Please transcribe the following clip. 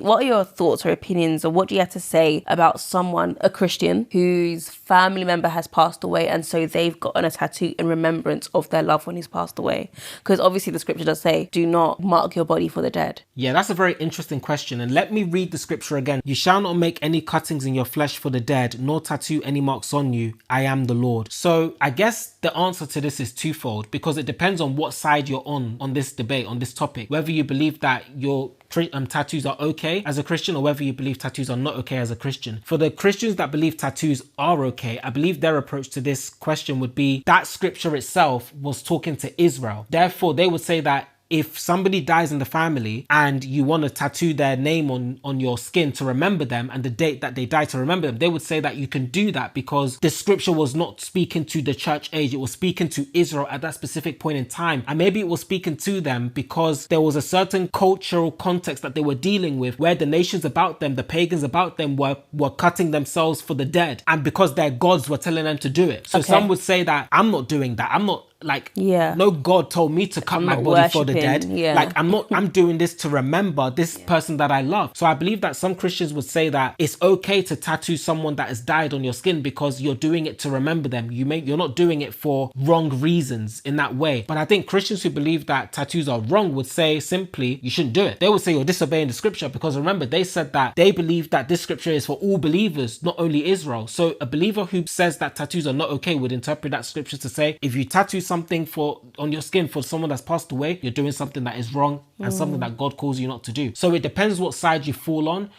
What are your thoughts or opinions, or what do you have to say about someone, a Christian, whose family member has passed away and so they've gotten a tattoo in remembrance of their loved one who's passed away? Because obviously the scripture does say, do not mark your body for the dead. Yeah, that's a very interesting question. And let me read the scripture again. You shall not make any cuttings in your flesh for the dead, nor tattoo any marks on you. I am the Lord. So I guess the answer to this is twofold, because it depends on what side you're on this debate, on this topic. Whether you believe that your tattoos are okay as a Christian, or whether you believe tattoos are not okay as a Christian. For the Christians that believe tattoos are okay, I believe their approach to this question would be that scripture itself was talking to Israel. Therefore, they would say that if somebody dies in the family and you want to tattoo their name on your skin to remember them and the date that they died to remember them, they would say that you can do that because the scripture was not speaking to the church age. It was speaking to Israel at that specific point in time. And maybe it was speaking to them because there was a certain cultural context that they were dealing with where the nations about them, the pagans about them were cutting themselves for the dead. And because their gods were telling them to do it. So some would say that I'm not doing that. I'm not no God told me to cut my body for the dead. I'm doing this to remember this person that I love. So I believe that some Christians would say that it's okay to tattoo someone that has died on your skin because you're doing it to remember them. You're not doing it for wrong reasons in that way. But I think Christians who believe that tattoos are wrong would say simply you shouldn't do it. They would say you're disobeying the scripture, because remember, they said that they believe that this scripture is for all believers, not only Israel. So a believer who says that tattoos are not okay would interpret that scripture to say if you tattoo something on your skin for someone that's passed away, you're doing something that is wrong and something that God calls you not to do. So it depends what side you fall on.